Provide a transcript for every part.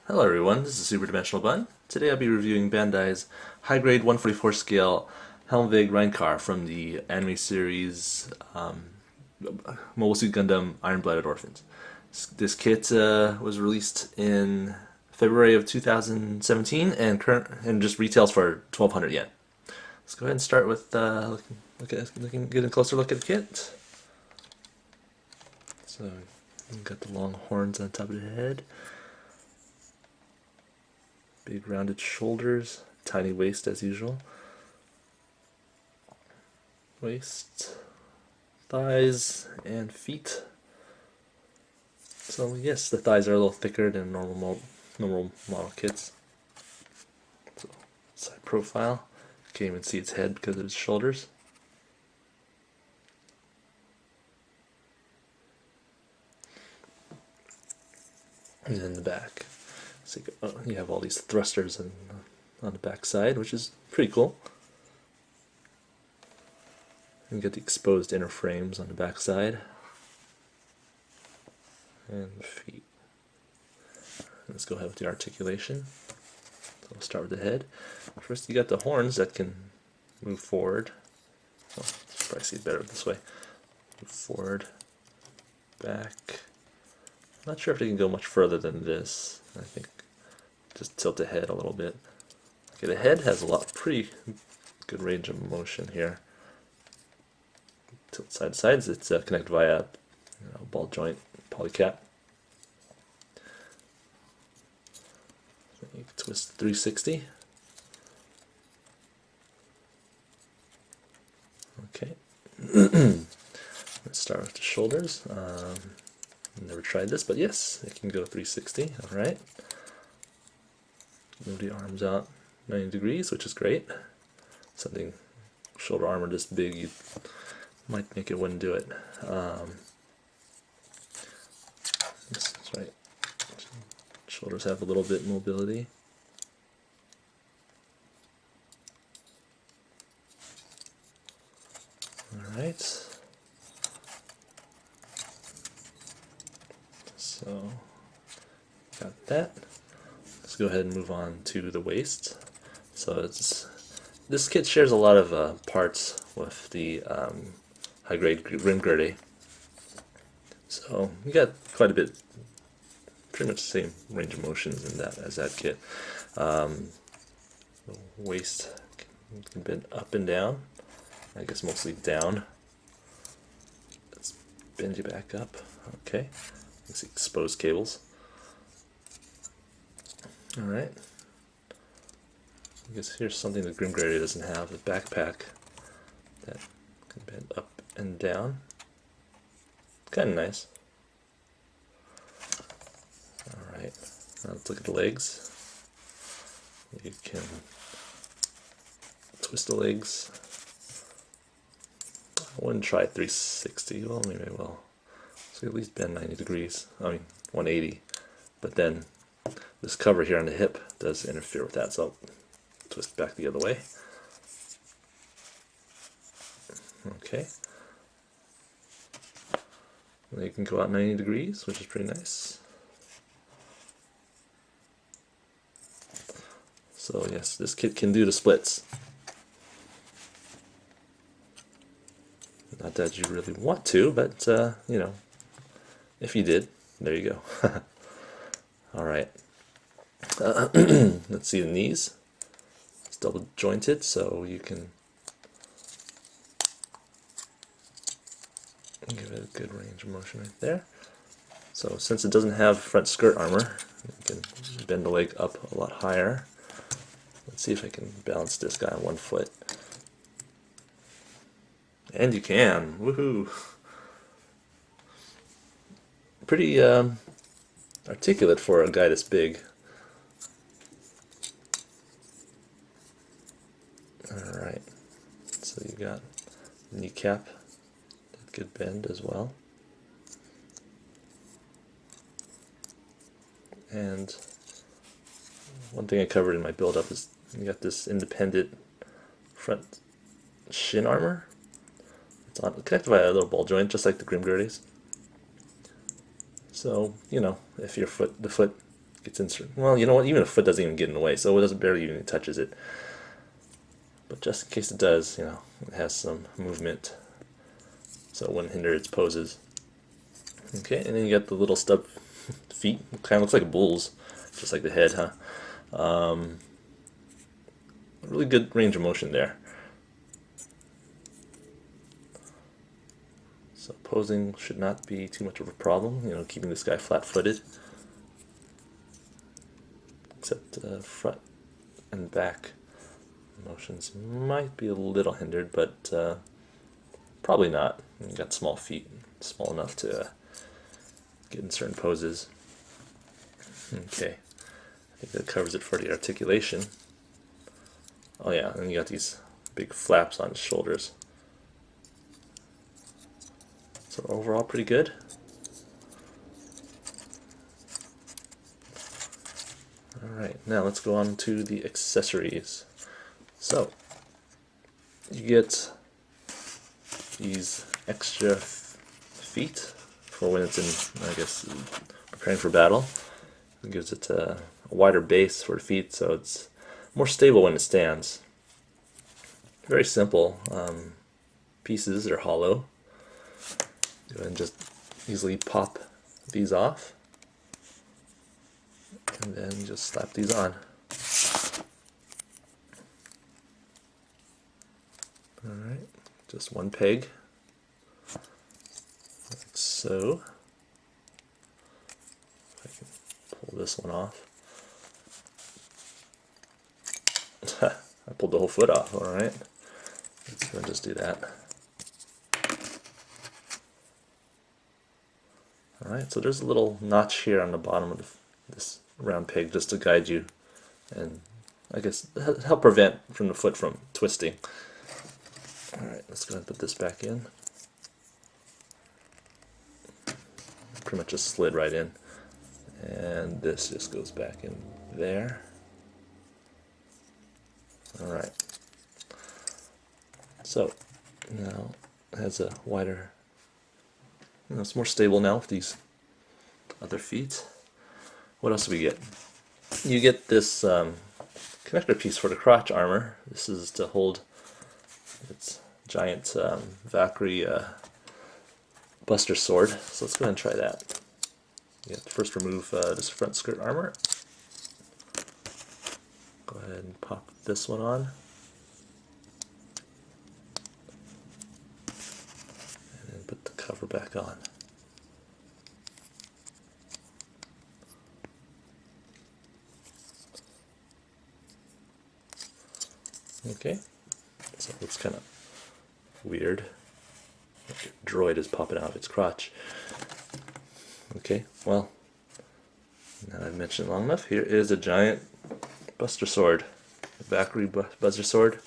Hello everyone, this is Super Dimensional Bun. Today I'll be reviewing Bandai's high-grade 144 scale Helmwige Reincar from the anime series Mobile Suit Gundam Iron-Blooded Orphans. This kit was released in February of 2017 and just retails for 1,200 yen. Let's go ahead and start with getting a closer look at the kit. So you've got the long horns on top of the head. Big rounded shoulders, tiny waist as usual. Waist, thighs, and feet. So yes, the thighs are a little thicker than normal model kits. So, side profile. Can't even see its head because of its shoulders. And then the back. So you have all these thrusters on the back side, which is pretty cool. You get the exposed inner frames on the back side. And the feet. Let's go ahead with the articulation. So we'll start with the head. First you got the horns that can move forward. Well, you probably see it better this way. Move forward, back. I'm not sure if they can go much further than this. I think just tilt the head a little bit. Okay, the head has pretty good range of motion here. Tilt side to sides. It's connected via ball joint polycap. You can twist 360. Okay. Let's start with the shoulders. Never tried this, but yes, it can go 360. All right. Move the arms out 90 degrees, which is great. Something shoulder armor this big, you might think it wouldn't do it. That's right. Shoulders have a little bit mobility. All right. So got that. Let's go ahead and move on to the waist. So this kit shares a lot of parts with the high-grade Grimgirdy. So you got quite a bit, pretty much the same range of motions in that as that kit. The waist can bend up and down. I guess mostly down. Let's bend you back up. Okay. You see exposed cables. Alright. I guess here's something that Grimgirdy doesn't have, a backpack that can bend up and down. Kind of nice. Alright, now let's look at the legs. You can twist the legs. I wouldn't try 360, well maybe I will. So at least bend 90 degrees, I mean 180, but then this cover here on the hip does interfere with that, so I'll twist back the other way. Okay. And you can go out 90 degrees, which is pretty nice. So yes, this kit can do the splits. Not that you really want to, but you know, if you did, there you go. Alright. Let's see the knees. It's double jointed, so you can give it a good range of motion right there. So since it doesn't have front skirt armor, you can bend the leg up a lot higher. Let's see if I can balance this guy on one foot. And you can. Woohoo! Pretty articulate for a guy this big. Alright, so you got kneecap, good bend as well. And one thing I covered in my build-up is you got this independent front shin armor. It's connected by a little ball joint, just like the Grimgirdy's. So, you know, if the foot gets inserted. Well, you know what? Even a foot doesn't even get in the way, so it doesn't barely even touches it. But just in case it does, you know, it has some movement, so it wouldn't hinder its poses. Okay, and then you got the little stub feet. It kind of looks like a bull's, just like the head, huh? Really good range of motion there. So posing should not be too much of a problem, you know, keeping this guy flat-footed. Except front and back motions might be a little hindered, but probably not. You got small feet, small enough to get in certain poses. Okay, I think that covers it for the articulation. Oh yeah, and you got these big flaps on his shoulders. So overall, pretty good. Alright, now let's go on to the accessories. So, you get these extra feet for when it's in, I guess, preparing for battle. It gives it a wider base for the feet, so it's more stable when it stands. Very simple pieces. They're hollow. Go ahead and just easily pop these off, and then just slap these on. Alright, just one peg, like so. If I can pull this one off. I pulled the whole foot off, alright. Let's go and just do that. Alright, so there's a little notch here on the bottom of this round peg just to guide you and I guess help prevent from the foot from twisting. Alright, let's go ahead and put this back in. Pretty much just slid right in. And this just goes back in there. Alright. So, now it has a wider, you know, it's more stable now with these other feet. What else do we get? You get this connector piece for the crotch armor. This is to hold its giant Valkyrie Buster Sword. So let's go ahead and try that. You have to first remove this front skirt armor. Go ahead and pop this one on. And then put the cover back on. Okay, so it looks kind of weird. Like a droid is popping out of its crotch. Okay, well, now I've mentioned it long enough. Here is a giant Buster Sword, a Valkyrie Buster Sword.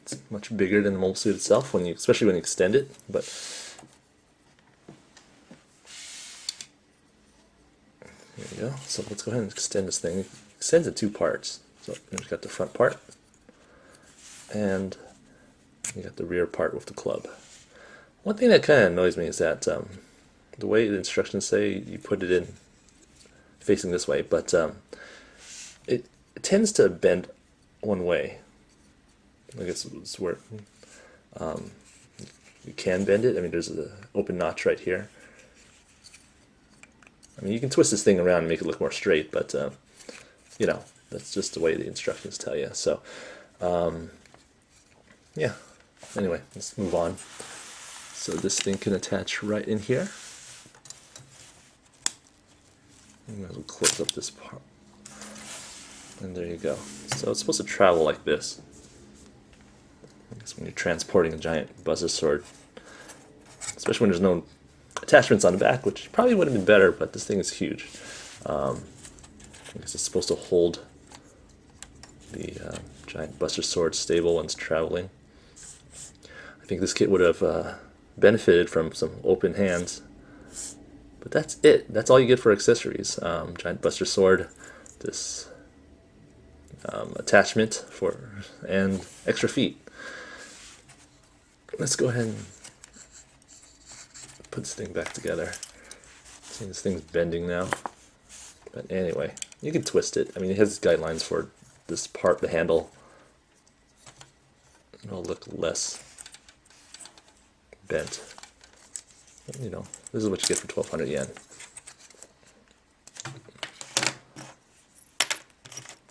It's much bigger than the mobile suit itself, especially when you extend it. But here we go. So let's go ahead and extend this thing. It extends in two parts. So you've got the front part, and you got the rear part with the club. One thing that kind of annoys me is that the way the instructions say you put it in facing this way, but it tends to bend one way. I guess it's where you can bend it. I mean, there's an open notch right here. I mean, you can twist this thing around and make it look more straight, but you know, that's just the way the instructions tell you. So, yeah. Anyway, let's move on. So this thing can attach right in here. And we'll close up this part. And there you go. So it's supposed to travel like this. I guess when you're transporting a giant Buster Sword. Especially when there's no attachments on the back, which probably would have been better, but this thing is huge. I guess it's supposed to hold the giant Buster Sword stable when it's traveling. I think this kit would have benefited from some open hands, but that's it. That's all you get for accessories. Giant Buster Sword, this attachment and extra feet. Let's go ahead and put this thing back together. So This thing's bending now. But anyway, you can twist it. I mean, it has guidelines for this part, the handle. It'll look less bent. But, you know, this is what you get for 1,200 yen.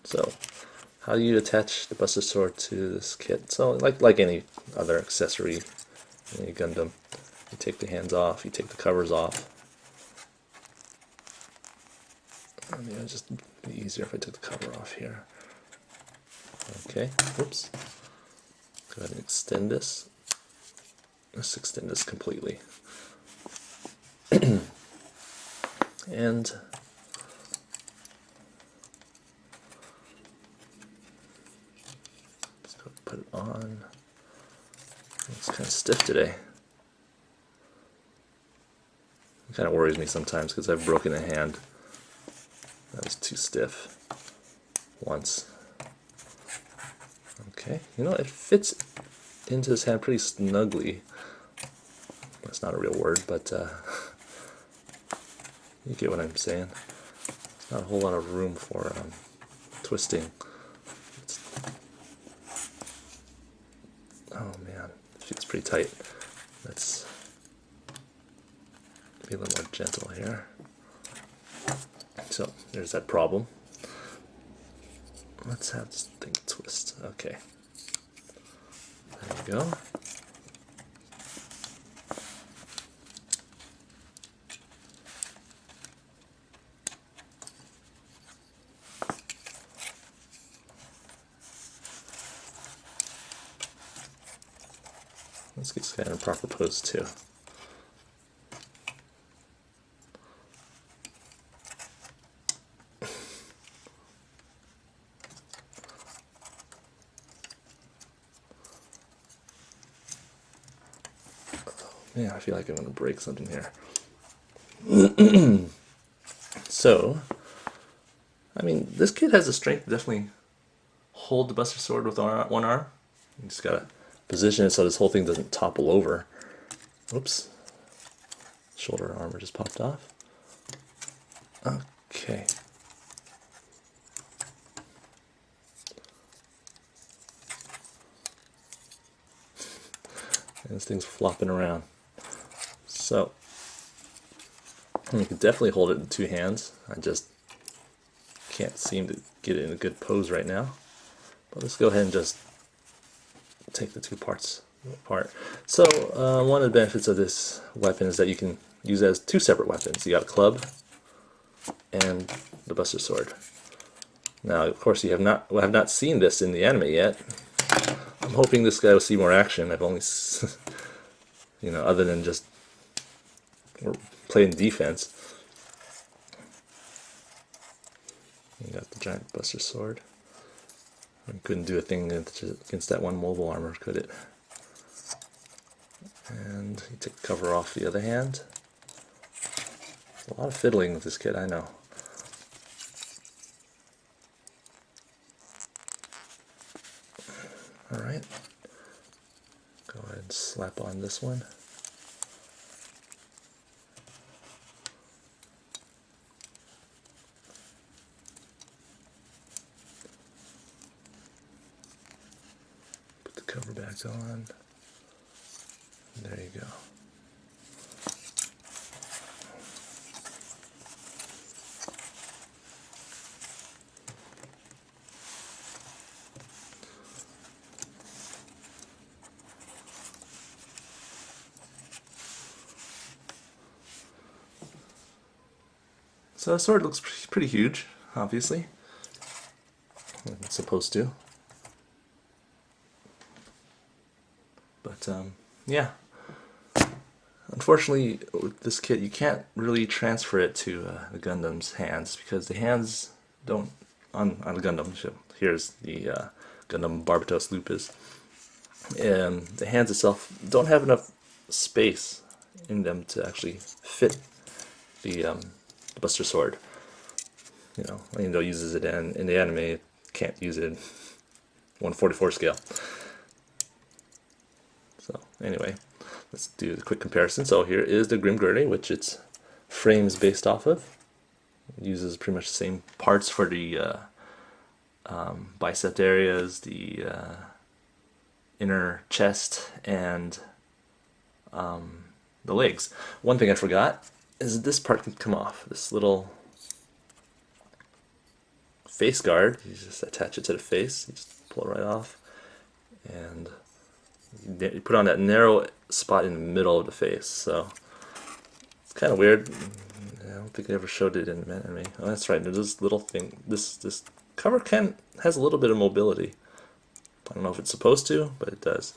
So, how do you attach the Buster Sword to this kit? So, like any other accessory, any Gundam, you take the hands off, you take the covers off. I mean, it'd just be easier if I took the cover off here. Okay, whoops. Go ahead and extend this. Let's extend this completely. And let's go put it on. It's kind of stiff today. It kind of worries me sometimes because I've broken a hand that was too stiff once. Okay, you know, it fits into this hand pretty snugly. That's not a real word, but you get what I'm saying. Not a whole lot of room for twisting. Oh man, it feels pretty tight. Let's be a little more gentle here. So there's that problem. Let's have this thing twist. Okay. There you go. Let's get this guy in a proper pose too. Yeah, I feel like I'm going to break something here. So, I mean, this kid has the strength to definitely hold the Buster Sword with one arm. You just got to position it so this whole thing doesn't topple over. Oops. Shoulder armor just popped off. Okay. And this thing's flopping around. So, you can definitely hold it in two hands. I just can't seem to get it in a good pose right now. But let's go ahead and just take the two parts apart. So, one of the benefits of this weapon is that you can use it as two separate weapons. You got a club and the Buster Sword. Now, of course, you have not seen this in the anime yet. I'm hoping this guy will see more action. I've only, you know, other than just playing defense. You got the giant Buster Sword. It couldn't do a thing against that one mobile armor, could it? And you take the cover off the other hand. A lot of fiddling with this kid, I know. Alright. Go ahead and slap on this one. Put the cover back on. There you go. So the sword looks pretty huge, obviously. It's supposed to. But, yeah. Unfortunately, with this kit, you can't really transfer it to the Gundam's hands, because the hands don't, on the Gundam, here's the Gundam Barbatos Lupus, and the hands itself don't have enough space in them to actually fit the Buster Sword. You know, even though it uses it in the anime, it can't use it in 1/44 scale. So, anyway. Let's do the quick comparison. So here is the Grim Gurney, which it's frame is based off of. It uses pretty much the same parts for the bicep areas, the inner chest, and the legs. One thing I forgot is this part can come off. This little face guard, you just attach it to the face, you just pull it right off, and you put on that narrow spot in the middle of the face. So it's kind of weird. I don't think I ever showed it in anime. Oh, that's right. There's this little thing. This cover has a little bit of mobility. I don't know if it's supposed to, but it does.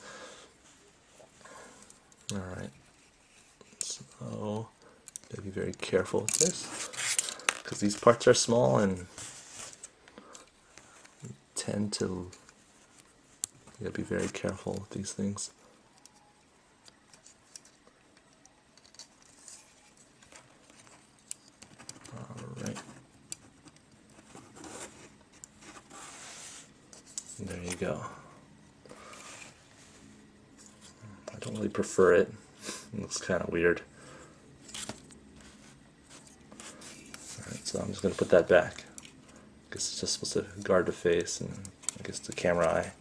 All right. So gotta be very careful with this because these parts are small and tend to. You gotta be very careful with these things. Alright. There you go. I don't really prefer it. It looks kind of weird. Alright, so I'm just going to put that back. I guess it's just supposed to guard the face and I guess the camera eye.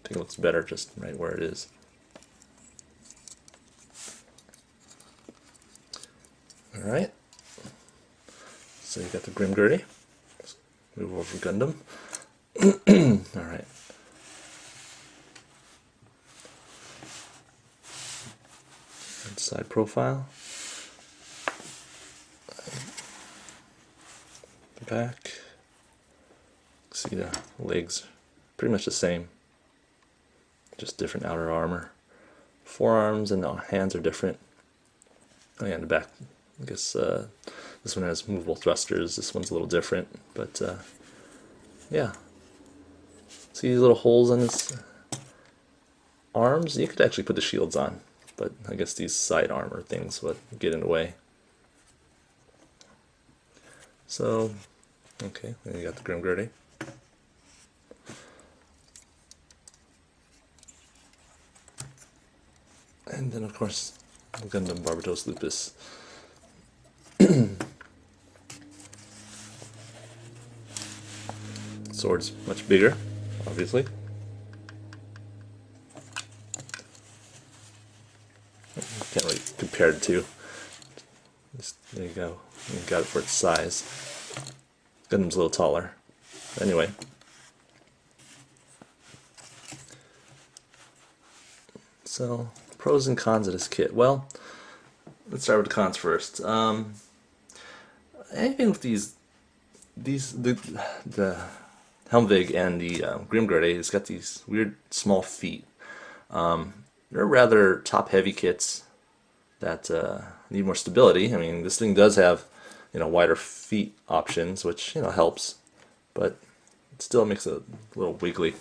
I think it looks better just right where it is. Alright. So you got the Grimgurdy. Let's move over to Gundam. Alright. Side profile. Back. See the legs pretty much the same. Just different outer armor. Forearms and the hands are different. Oh yeah, and the back. I guess this one has movable thrusters. This one's a little different, but yeah. See these little holes on his arms? You could actually put the shields on, but I guess these side armor things would get in the way. So, okay, then you got the Grimgurdy. And then of course, Gundam Barbatos Lupus. Sword's much bigger, obviously. Can't really compare the two. There you go. You got it for its size. Gundam's a little taller. Anyway. So, pros and cons of this kit. Well, let's start with the cons first. Anything with the Helmwige and the Grimgurdy has got these weird small feet. They're rather top-heavy kits that need more stability. I mean, this thing does have, wider feet options, which helps, but it still makes it a little wiggly.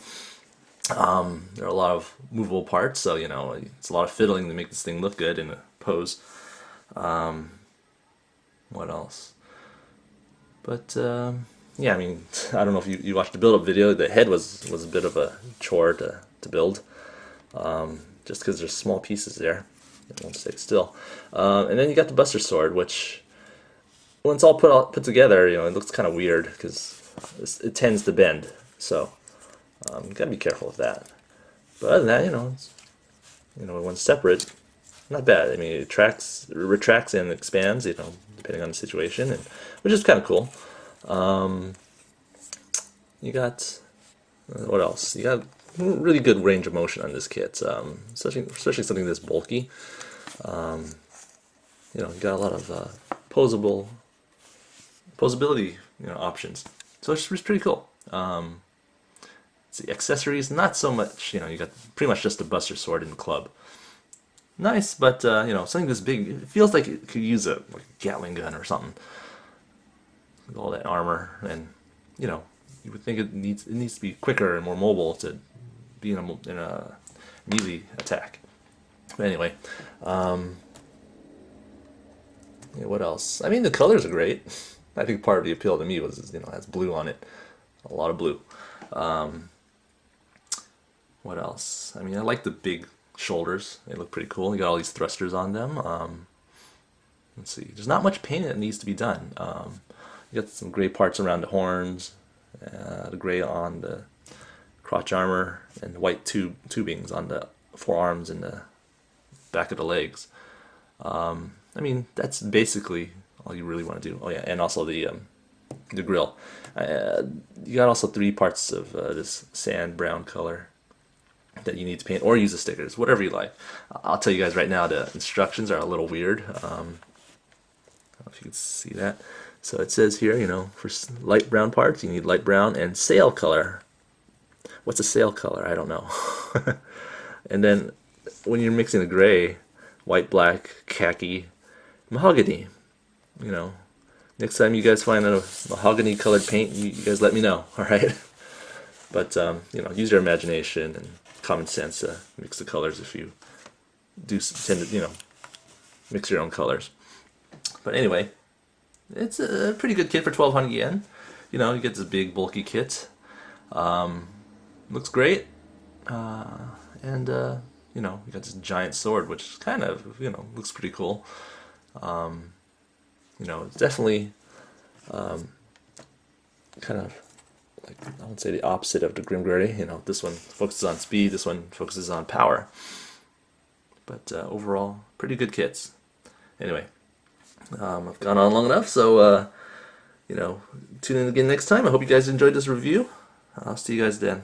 There are a lot of movable parts, so it's a lot of fiddling to make this thing look good in a pose. What else? But yeah, I mean, I don't know if you watched the build-up video. The head was a bit of a chore to build, just because there's small pieces there. It won't stay still. And then you got the Buster Sword, which, when it's all put together, it looks kind of weird because it tends to bend. So you gotta be careful with that. But other than that, it's, when one's separate, not bad. I mean, it retracts and expands, depending on the situation, which is kind of cool. You got what else? You got really good range of motion on this kit, especially something this bulky. You got a lot of posability, options. So it's pretty cool. The accessories, not so much. You got pretty much just a Buster Sword in the club. Nice, but something this big, it feels like it could use a Gatling gun or something. With all that armor, and you would think it needs to be quicker and more mobile to be in a melee attack. But anyway, yeah, what else? I mean, the colors are great. I think part of the appeal to me was it has blue on it, a lot of blue. What else? I mean, I like the big shoulders. They look pretty cool. You got all these thrusters on them. let's see, there's not much painting that needs to be done. You got some gray parts around the horns, the gray on the crotch armor, and white tubings on the forearms and the back of the legs. I mean, that's basically all you really want to do. Oh yeah, and also the grill. You got also 3 parts of this sand brown color that you need to paint, or use the stickers, whatever you like. I'll tell you guys right now, the instructions are a little weird. I don't know if you can see that. So it says here, you know, for light brown parts, you need light brown and sail color. What's a sail color? I don't know. And then when you're mixing the gray, white, black, khaki, mahogany, you know, next time you guys find a mahogany colored paint, you guys let me know, all right? But, you know, use your imagination and common sense to mix the colors if you do tend to, you know, mix your own colors. But anyway, it's a pretty good kit for 1,200 yen. You know, you get this big bulky kit. Looks great. And you know, you got this giant sword, which kind of, you know, looks pretty cool. You know, it's definitely kind of like, I would say the opposite of the Grimgurdy. You know, this one focuses on speed, this one focuses on power. But overall, pretty good kits. Anyway, I've gone on long enough, so you know, tune in again next time. I hope you guys enjoyed this review. I'll see you guys then.